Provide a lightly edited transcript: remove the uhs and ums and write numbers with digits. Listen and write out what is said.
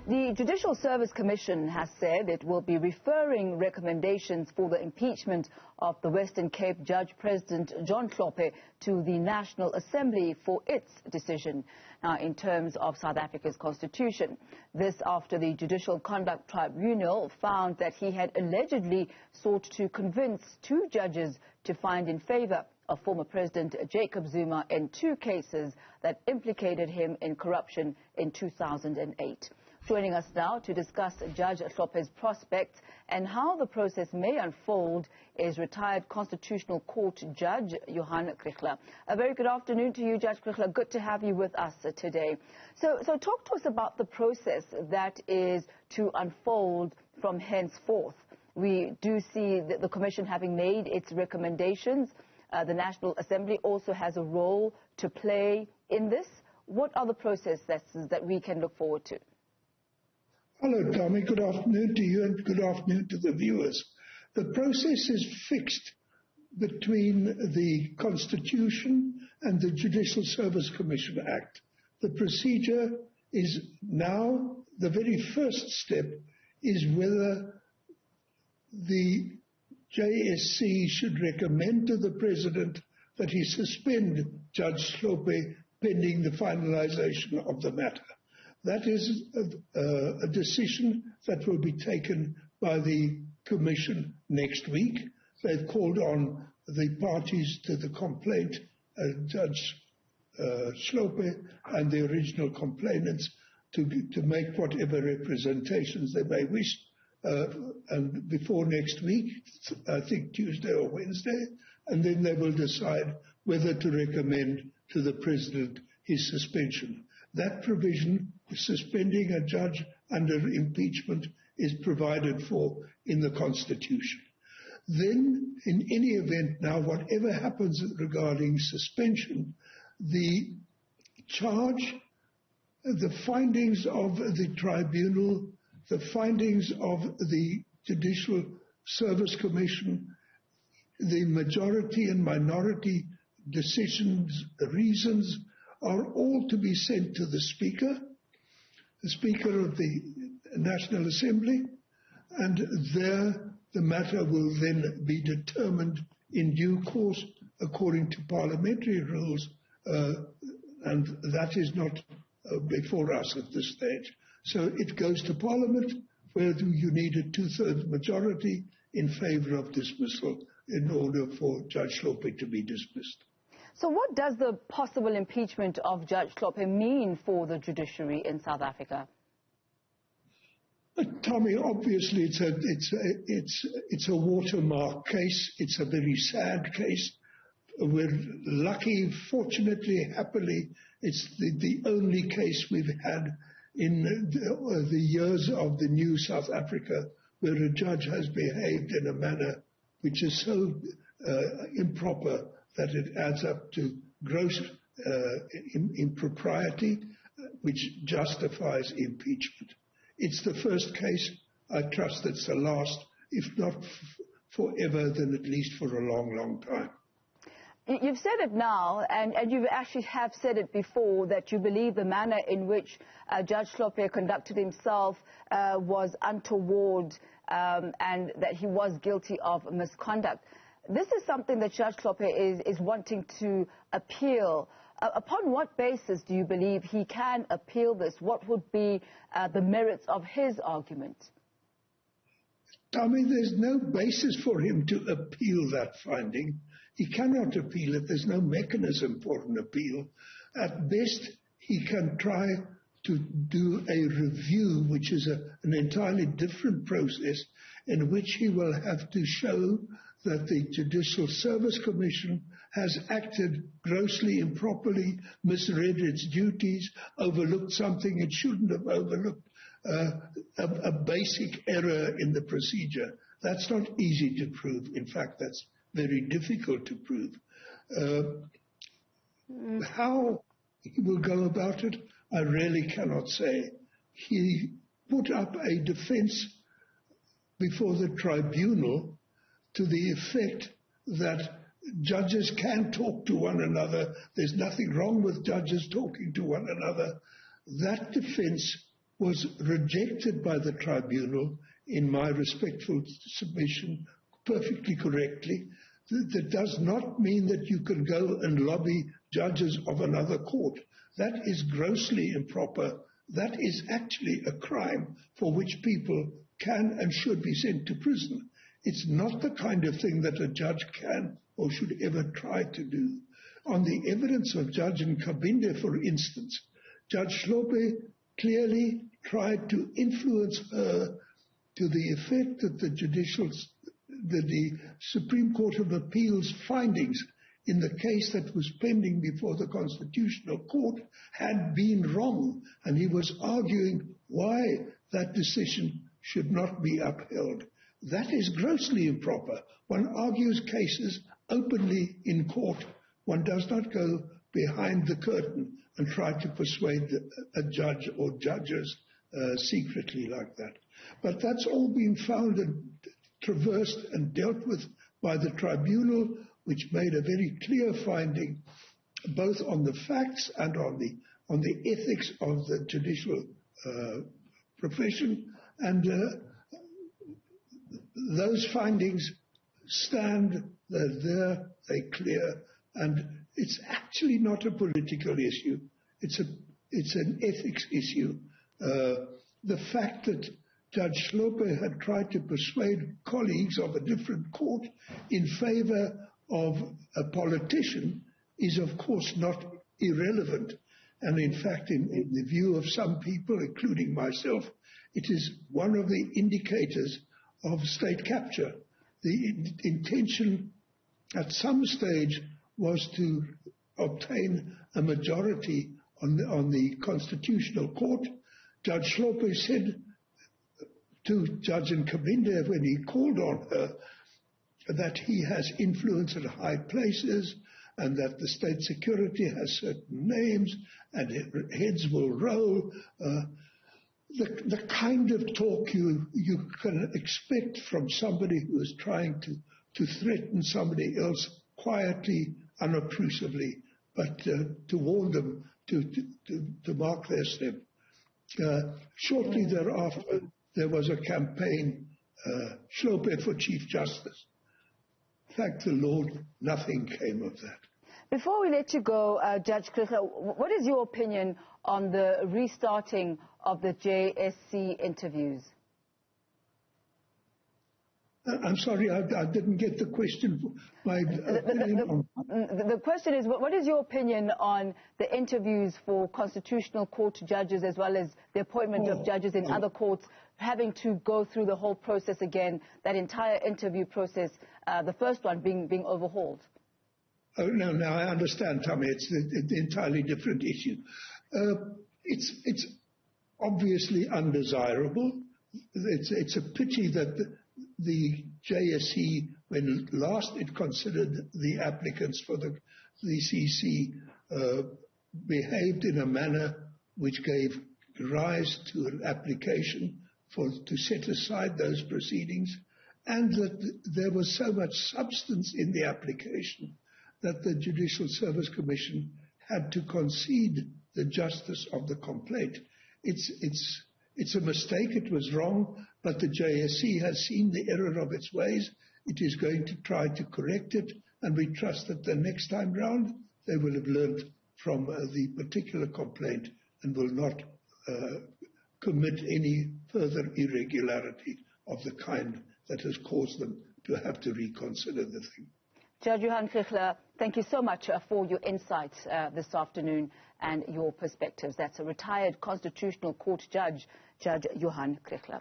The Judicial Service Commission has said it will be referring recommendations for the impeachment of the Western Cape Judge President Johann Hlope to the National Assembly for its decision in terms of South Africa's constitution. This after the Judicial Conduct Tribunal found that he had allegedly sought to convince two judges to find in favor of former President Jacob Zuma in two cases that implicated him in corruption in 2008. Joining us now to discuss Judge Hlope's prospects and how the process may unfold is retired Constitutional Court Judge Johann Kriegler. A very good afternoon to you, Judge Kriegler. Good to have you with us today. So talk to us about the process that is to unfold from henceforth. We do see the Commission having made its recommendations. The National Assembly also has a role to play in this. What are the processes that we can look forward to? Hello, Tommy. Good afternoon to you and good afternoon to the viewers. The process is fixed between the Constitution and the Judicial Service Commission Act. The procedure is now, the very first step is whether the JSC should recommend to the President that he suspend Judge Hlope pending the finalization of the matter. That is a decision that will be taken by the Commission next week. They've called on the parties to the complaint, Judge Hlope and the original complainants, to make whatever representations they may wish. And before next week, I think Tuesday or Wednesday, and then they will decide whether to recommend to the President his suspension. That provision, suspending a judge under impeachment, is provided for in the Constitution. Then, in any event now, whatever happens regarding suspension, the charge, the findings of the tribunal, the findings of the Judicial Service Commission, the majority and minority decisions, reasons, are all to be sent to the Speaker of the National Assembly, and there the matter will then be determined in due course according to parliamentary rules, and that is not before us at this stage. So it goes to Parliament, where you need a two-thirds majority in favor of dismissal in order for Judge Hlope to be dismissed. So what does the possible impeachment of Judge Hlope mean for the judiciary in South Africa? Tommy, obviously it's a watermark case. It's a very sad case. We're lucky, fortunately, happily, it's the only case we've had in the years of the new South Africa where a judge has behaved in a manner which is so improper that it adds up to gross impropriety, which justifies impeachment. It's the first case. I trust it's the last, if not forever, then at least for a long, long time. You've said it now, and you actually have said it before, that you believe the manner in which Judge Hlope conducted himself was untoward and that he was guilty of misconduct. This is something that Judge Hlope is wanting to appeal. Upon what basis do you believe he can appeal this? What would be the merits of his argument? Tommy, there's no basis for him to appeal that finding. He cannot appeal it. There's no mechanism for an appeal. At best, he can try to do a review, which is an entirely different process, in which he will have to show that the Judicial Service Commission has acted grossly improperly, misread its duties, overlooked something it shouldn't have overlooked, a basic error in the procedure. That's not easy to prove. In fact, that's very difficult to prove. How he will go about it, I really cannot say. He put up a defense before the tribunal to the effect that judges can talk to one another. There's nothing wrong with judges talking to one another. That defense was rejected by the tribunal, in my respectful submission, perfectly correctly. That does not mean that you can go and lobby judges of another court. That is grossly improper. That is actually a crime for which people can and should be sent to prison. It's not the kind of thing that a judge can or should ever try to do. On the evidence of Judge Nkabinde, for instance, Judge Hlope clearly tried to influence her to the effect that the Supreme Court of Appeal's findings in the case that was pending before the Constitutional Court had been wrong, and he was arguing why that decision should not be upheld. That is grossly improper. One argues cases openly in court. One does not go behind the curtain and try to persuade a judge or judges secretly like that. But that's all been found and traversed and dealt with by the tribunal, which made a very clear finding both on the facts and on the ethics of the judicial profession. And those findings stand, they're there, they're clear, and it's actually not a political issue. It's an ethics issue. The fact that Judge Hlope had tried to persuade colleagues of a different court in favor of a politician is, of course, not irrelevant. And in fact, in the view of some people, including myself, it is one of the indicators of state capture. The intention at some stage was to obtain a majority on the Constitutional Court. Judge Hlope said to Judge Nkabinde when he called on her that he has influence at high places and that the state security has certain names and heads will roll. The kind of talk you can expect from somebody who is trying to threaten somebody else quietly, unobtrusively, but to warn them to mark their step. Shortly thereafter, there was a campaign, Hlope for Chief Justice. Thank the Lord, nothing came of that. Before we let you go, Judge Kriegler, what is your opinion on the restarting of the JSC interviews? I'm sorry, I didn't get the question. The question is, what is your opinion on the interviews for constitutional court judges as well as the appointment of judges in other courts having to go through the whole process again, that entire interview process, the first one being overhauled? Oh, no, I understand, Tommy. It's an entirely different issue. It's obviously undesirable. It's a pity that the JSC, when last it considered the applicants for the CC, behaved in a manner which gave rise to an application to set aside those proceedings, and that there was so much substance in the application that the Judicial Service Commission had to concede the justice of the complaint. It's a mistake, it was wrong, but the JSC has seen the error of its ways. It is going to try to correct it, and we trust that the next time round they will have learned from the particular complaint and will not commit any further irregularity of the kind that has caused them to have to reconsider the thing. Judge Johann Kriegler, thank you so much for your insights this afternoon and your perspectives. That's a retired Constitutional Court judge, Judge Johann Kriegler.